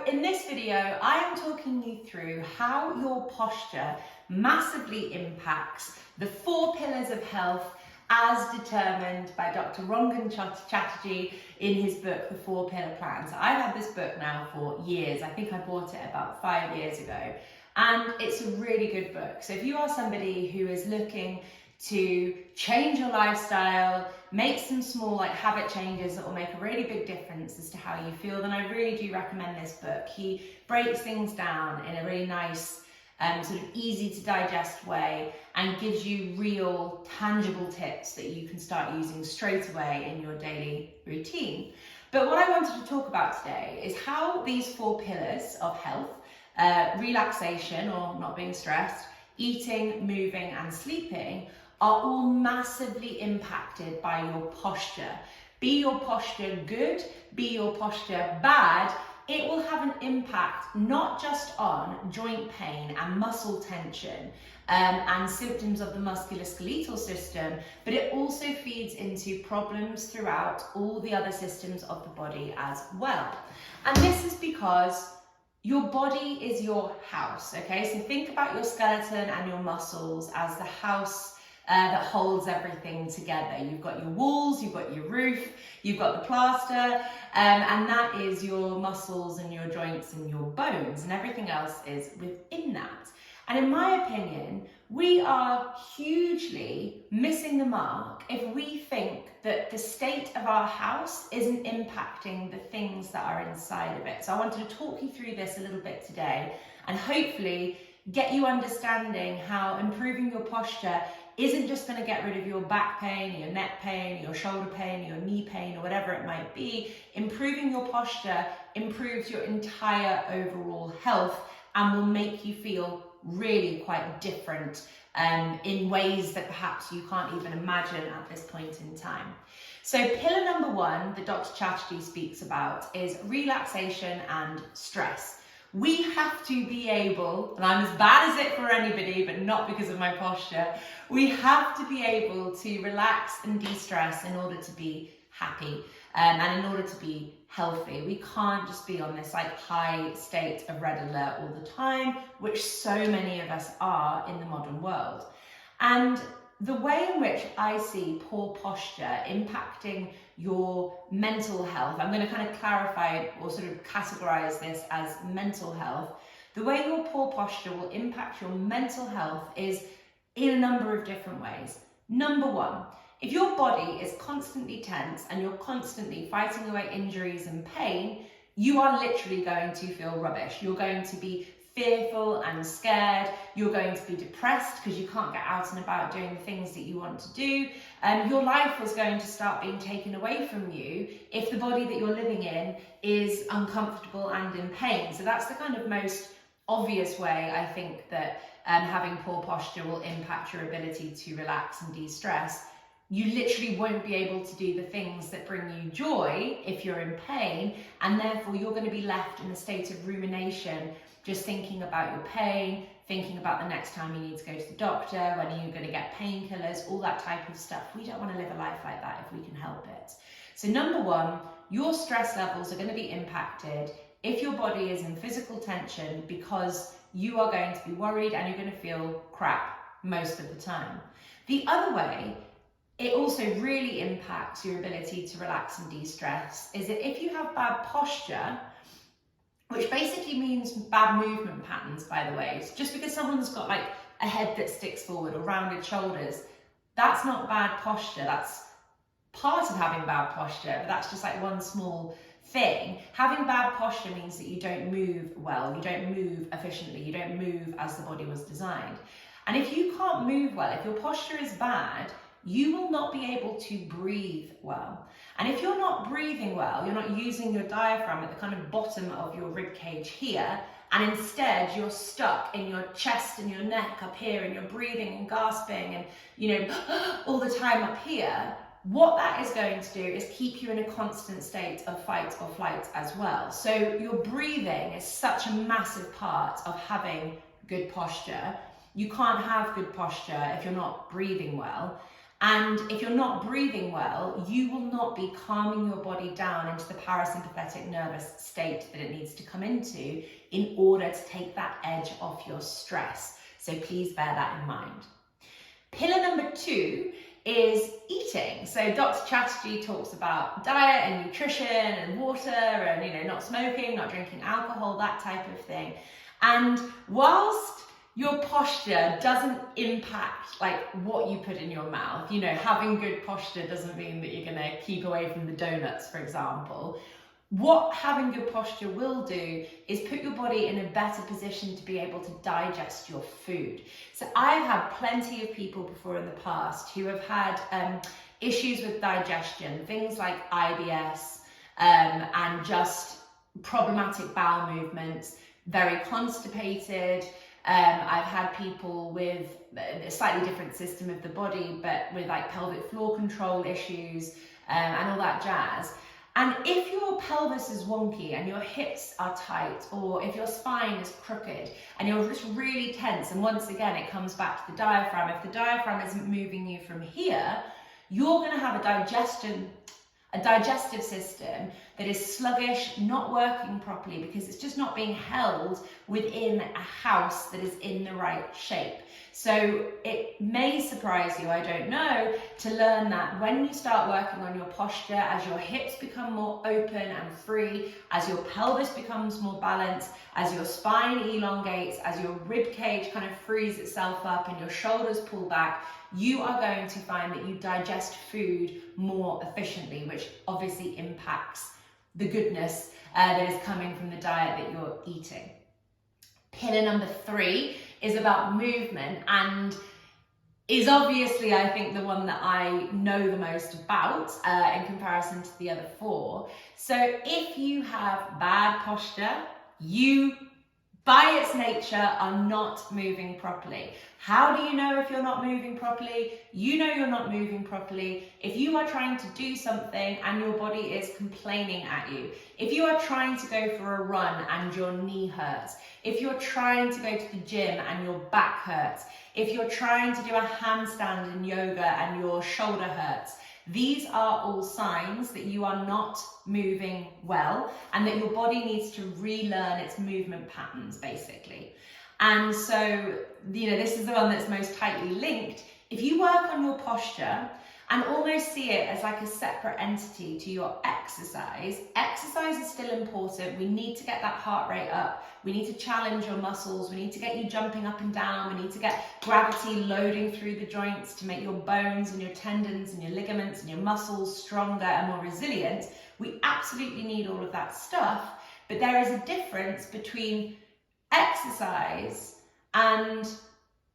in this video, I am talking you through how your posture massively impacts the 4 pillars of health as determined by Dr. Rangan Chatterjee in his book, The 4 Pillar Plan. So I've had this book now for years. I think I bought it about 5 years ago, and it's a really good book. So if you are somebody who is looking to change your lifestyle, make some small habit changes that will make a really big difference as to how you feel, then I really do recommend this book. He breaks things down in a really nice, sort of easy to digest way and gives you real tangible tips that you can start using straight away in your daily routine. But what I wanted to talk about today is how these 4 pillars of health, relaxation or not being stressed, eating, moving and sleeping, are all massively impacted by your posture. Be your posture good, be your posture bad, it will have an impact not just on joint pain and muscle tension and symptoms of the musculoskeletal system, but it also feeds into problems throughout all the other systems of the body as well. And this is because your body is your house, okay? So think about your skeleton and your muscles as the house that holds everything together. You've got your walls, you've got your roof, you've got the plaster, and that is your muscles and your joints and your bones, and everything else is within that. And in my opinion, we are hugely missing the mark if we think that the state of our house isn't impacting the things that are inside of it. So I wanted to talk you through this a little bit today and hopefully get you understanding how improving your posture isn't just going to get rid of your back pain, or your neck pain, or your shoulder pain, or your knee pain, or whatever it might be. Improving your posture improves your entire overall health and will make you feel really quite different in ways that perhaps you can't even imagine at this point in time. So pillar number 1 that Dr. Chatterjee speaks about is relaxation and stress. We have to be able, and I'm as bad as it for anybody, but not because of my posture, we have to be able to relax and de-stress in order to be happy and in order to be healthy. We can't just be on this high state of red alert all the time, which so many of us are in the modern world. And the way in which I see poor posture impacting your mental health, I'm going to kind of clarify or sort of categorize this as mental health. The way your poor posture will impact your mental health is in a number of different ways. Number 1, if your body is constantly tense and you're constantly fighting away injuries and pain, you are literally going to feel rubbish. You're going to be fearful and scared, you're going to be depressed because you can't get out and about doing the things that you want to do, and your life is going to start being taken away from you if the body that you're living in is uncomfortable and in pain. So that's the kind of most obvious way I think that having poor posture will impact your ability to relax and de-stress. You literally won't be able to do the things that bring you joy if you're in pain, and therefore you're going to be left in a state of rumination, just thinking about your pain, thinking about the next time you need to go to the doctor, when are you going to get painkillers, all that type of stuff. We don't want to live a life like that if we can help it. So number 1, your stress levels are going to be impacted if your body is in physical tension because you are going to be worried and you're going to feel crap most of the time. The other way it also really impacts your ability to relax and de-stress is that if you have bad posture, which basically means bad movement patterns, by the way. It's just because someone's got a head that sticks forward or rounded shoulders, that's not bad posture. That's part of having bad posture, but that's just one small thing. Having bad posture means that you don't move well, you don't move efficiently, you don't move as the body was designed. And if you can't move well, if your posture is bad, you will not be able to breathe well. And if you're not breathing well, you're not using your diaphragm at the kind of bottom of your rib cage here, and instead you're stuck in your chest and your neck up here, and you're breathing and gasping and, all the time up here, what that is going to do is keep you in a constant state of fight or flight as well. So your breathing is such a massive part of having good posture. You can't have good posture if you're not breathing well. And if you're not breathing well, you will not be calming your body down into the parasympathetic nervous state that it needs to come into in order to take that edge off your stress. So please bear that in mind. Pillar number 2 is eating. So Dr. Chatterjee talks about diet and nutrition and water and, not smoking, not drinking alcohol, that type of thing. And whilst your posture doesn't impact like what you put in your mouth, having good posture doesn't mean that you're going to keep away from the donuts, for example. What having good posture will do is put your body in a better position to be able to digest your food. So I've had plenty of people before in the past who have had issues with digestion, things like IBS and just problematic bowel movements, very constipated. I've had people with a slightly different system of the body, but with like pelvic floor control issues and all that jazz. And if your pelvis is wonky and your hips are tight, or if your spine is crooked and you're just really tense, and once again, it comes back to the diaphragm. If the diaphragm isn't moving you from here, you're going to have a digestive system that is sluggish, not working properly, because it's just not being held within a house that is in the right shape. So it may surprise you, I don't know, to learn that when you start working on your posture, as your hips become more open and free, as your pelvis becomes more balanced, as your spine elongates, as your rib cage kind of frees itself up and your shoulders pull back, you are going to find that you digest food more efficiently, which obviously impacts the goodness that is coming from the diet that you're eating. Pillar number 3 is about movement, and is obviously, I think, the one that I know the most about in comparison to the other 4. So if you have bad posture, you, by its nature, are not moving properly. How do you know if you're not moving properly? You know you're not moving properly if you are trying to do something and your body is complaining at you. If you are trying to go for a run and your knee hurts. If you're trying to go to the gym and your back hurts. If you're trying to do a handstand in yoga and your shoulder hurts. These are all signs that you are not moving well and that your body needs to relearn its movement patterns, basically. And so, this is the one that's most tightly linked. If you work on your posture and almost see it as like a separate entity to your exercise is still important. We need to get that heart rate up. We need to challenge your muscles. We need to get you jumping up and down. We need to get gravity loading through the joints to make your bones and your tendons and your ligaments and your muscles stronger and more resilient. We absolutely need all of that stuff. But there is a difference between exercise and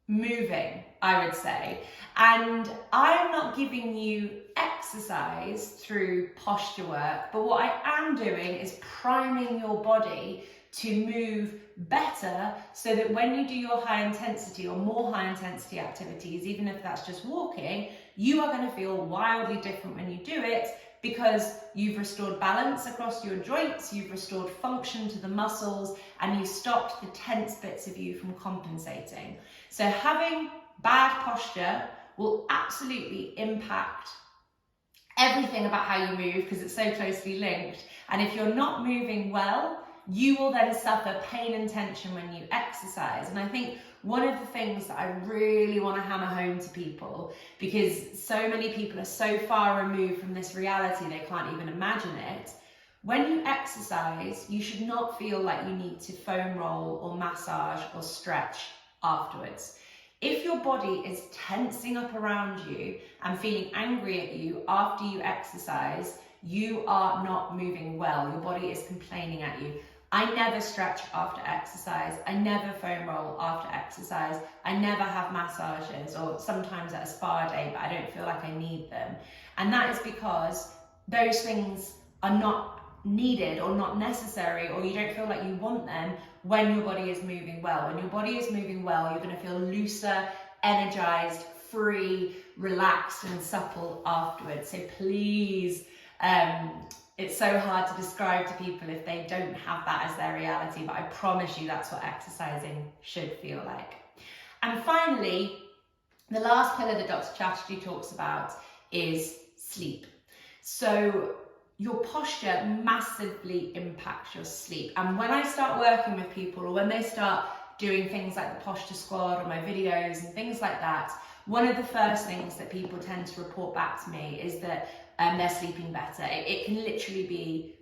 moving, I would say. And I'm not giving you exercise through posture work, but what I am doing is priming your body to move better so that when you do your high intensity or more high intensity activities, even if that's just walking, you are going to feel wildly different when you do it, because you've restored balance across your joints, you've restored function to the muscles, and you've stopped the tense bits of you from compensating. So having bad posture will absolutely impact everything about how you move, because it's so closely linked. And if you're not moving well, you will then suffer pain and tension when you exercise. And I think one of the things that I really want to hammer home to people, because so many people are so far removed from this reality they can't even imagine it, when you exercise, you should not feel like you need to foam roll or massage or stretch afterwards. If your body is tensing up around you and feeling angry at you after you exercise, you are not moving well. Your body is complaining at you. I never stretch after exercise. I never foam roll after exercise. I never have massages, or sometimes at a spa day, but I don't feel like I need them. And that is because those things are not needed or not necessary, or you don't feel like you want them when your body is moving well. When your body is moving well, you're going to feel looser, energized, free, relaxed and supple afterwards. So please, it's so hard to describe to people if they don't have that as their reality, but I promise you that's what exercising should feel like. And finally, The last pillar that Dr. Chatterjee talks about is sleep. So your posture massively impacts your sleep. And when I start working with people, or when they start doing things like the posture squad or my videos and things like that, one of the first things that people tend to report back to me is that they're sleeping better. It can literally be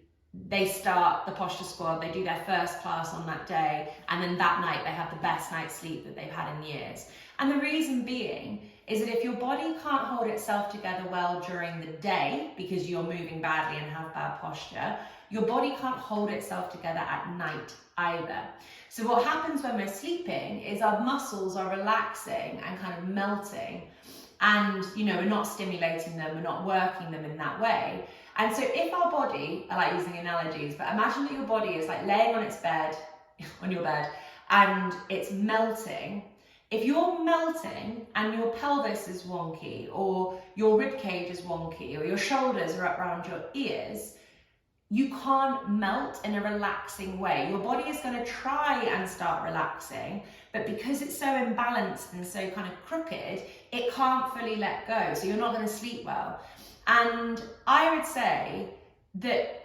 they start the posture squad, they do their first class on that day, and then that night they have the best night's sleep that they've had in years. And the reason being is that if your body can't hold itself together well during the day because you're moving badly and have bad posture, your body can't hold itself together at night either. So what happens when we're sleeping is our muscles are relaxing and kind of melting, and we're not stimulating them, we're not working them in that way. And so if our body, I like using analogies, but imagine that your body is like laying on its bed, on your bed, and it's melting. If you're melting and your pelvis is wonky, or your rib cage is wonky, or your shoulders are up around your ears, you can't melt in a relaxing way. Your body is going to try and start relaxing, but because it's so imbalanced and so kind of crooked, it can't fully let go. So you're not going to sleep well. And I would say that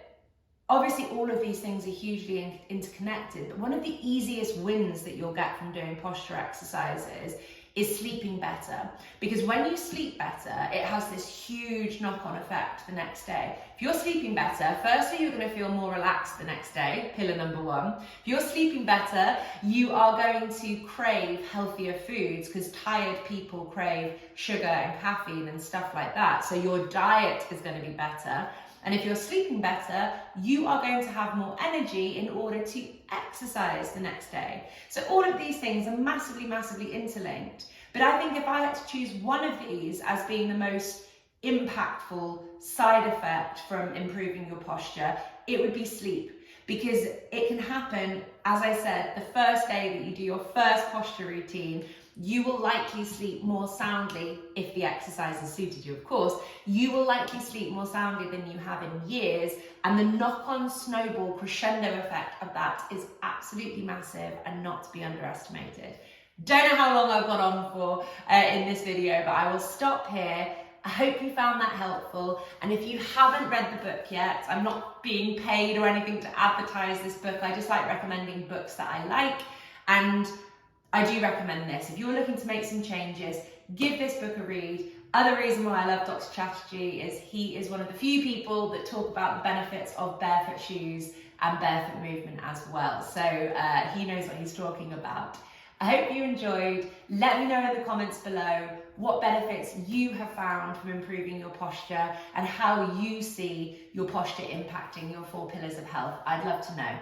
obviously all of these things are hugely interconnected, but one of the easiest wins that you'll get from doing posture exercises is sleeping better. Because when you sleep better, it has this huge knock-on effect the next day. If you're sleeping better, firstly, you're going to feel more relaxed the next day, pillar number one. If you're sleeping better, you are going to crave healthier foods, because tired people crave sugar and caffeine and stuff like that. So your diet is going to be better. And if you're sleeping better, you are going to have more energy in order to exercise the next day. So all of these things are massively, massively interlinked. But I think if I had to choose one of these as being the most impactful side effect from improving your posture, it would be sleep. Because it can happen, as I said, the first day that you do your first posture routine, you will likely sleep more soundly, if the exercise has suited you, of course. You will likely sleep more soundly than you have in years, and the knock-on snowball crescendo effect of that is absolutely massive and not to be underestimated. Don't know how long I've gone on for in this video, but I will stop here. I hope you found that helpful, and if you haven't read the book yet, I'm not being paid or anything to advertise this book. I just like recommending books that I like, and I do recommend this. If you're looking to make some changes, give this book a read. Other reason why I love Dr. Chatterjee is he is one of the few people that talk about the benefits of barefoot shoes and barefoot movement as well. So he knows what he's talking about. I hope you enjoyed. Let me know in the comments below what benefits you have found from improving your posture and how you see your posture impacting your 4 pillars of health. I'd love to know.